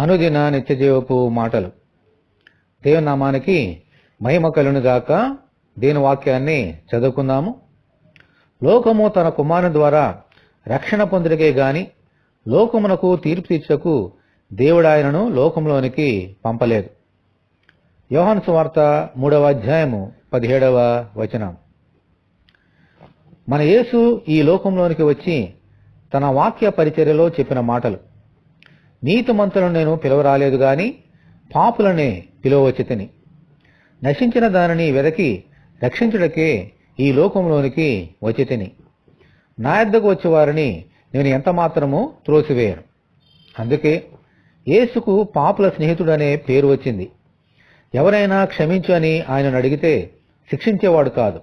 అనుదిన నిత్యజీవపు మాటలు. దేవుని నామానికి మహిమ కలుగును గాక. దేవుని వాక్యాన్ని చదువుకుందాము. లోకము తన కుమారుని ద్వారా రక్షణ పొందుటకే గాని లోకమునకు తీర్పు తీర్చుటకు దేవుడు ఆయనను లోకంలోనికి పంపలేదు. యోహాను సువార్త 3వ అధ్యాయము 17వ వచనం. మన యేసు ఈ లోకంలోనికి వచ్చి తన వాక్య పరిచర్యలో చెప్పిన మాటలు. నీతిమంతులను నేను పిలవరాలేదు గాని పాపులనే పిలువవచ్చితిని. నశించిన దానిని వెదకి రక్షించుటకే ఈ లోకంలోనికి వచ్చితిని. నా యొద్దకు వచ్చేవారిని నేను ఎంత మాత్రము త్రోసివేయను. అందుకే యేసుకు పాపుల స్నేహితుడనే పేరు వచ్చింది. ఎవరైనా క్షమించు అని ఆయనను అడిగితే శిక్షించేవాడు కాదు,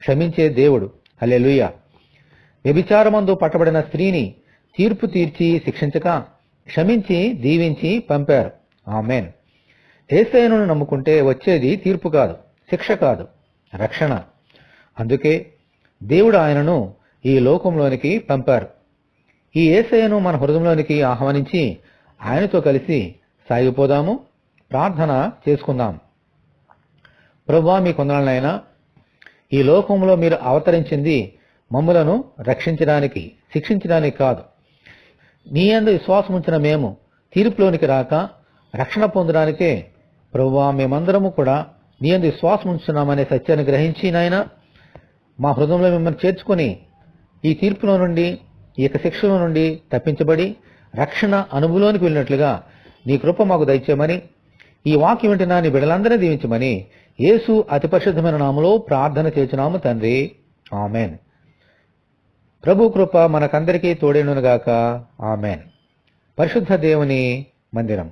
క్షమించే దేవుడు. హల్లెలూయా. వ్యభిచారమందు పట్టబడిన స్త్రీని తీర్పు తీర్చి శిక్షించక క్షమించి దీవించి పంపారు. ఆమేన్. యేసయ్యను నమ్ముకుంటే వచ్చేది తీర్పు కాదు, శిక్ష కాదు, రక్షణ. అందుకే దేవుడు ఆయనను ఈ లోకంలోనికి పంపారు. ఈ యేసయ్యను మన హృదయంలోనికి ఆహ్వానించి ఆయనతో కలిసి సాగిపోదాము. ప్రార్థన చేసుకుందాం. ప్రభువా, మీ కొందనాలనైనా ఈ లోకంలో మీరు అవతరించింది మమ్ములను రక్షించడానికి, శిక్షించడానికి కాదు. నీ యందు విశ్వాసం ఉంచిన మేము తీర్పులోనికి రాక రక్షణ పొందడానికే ప్రభువా మేమందరము కూడా నీ యందు విశ్వాసం ఉంచున్నామనే సత్యాన్ని గ్రహించి నాయన మా హృదయంలో మిమ్మల్ని చేర్చుకుని ఈ తీర్పులో నుండి, ఈ యొక్క శిక్షలో నుండి తప్పించబడి రక్షణ అనుభవంలోనికి వెళ్ళినట్లుగా నీ కృప మాకు దయచేయమని, ఈ వాక్యం వింటున్నా నీ బిడ్డలందరినీ దీవించమని యేసు అతి పరిశుద్ధమైన నామములో ప్రార్థన చేస్తున్నాము తండ్రి. ఆమెన్. ప్రభు కృప మనకందరికీ తోడేనుగాక. ఆమెన్. పరిశుద్ధ దేవుని మందిరం.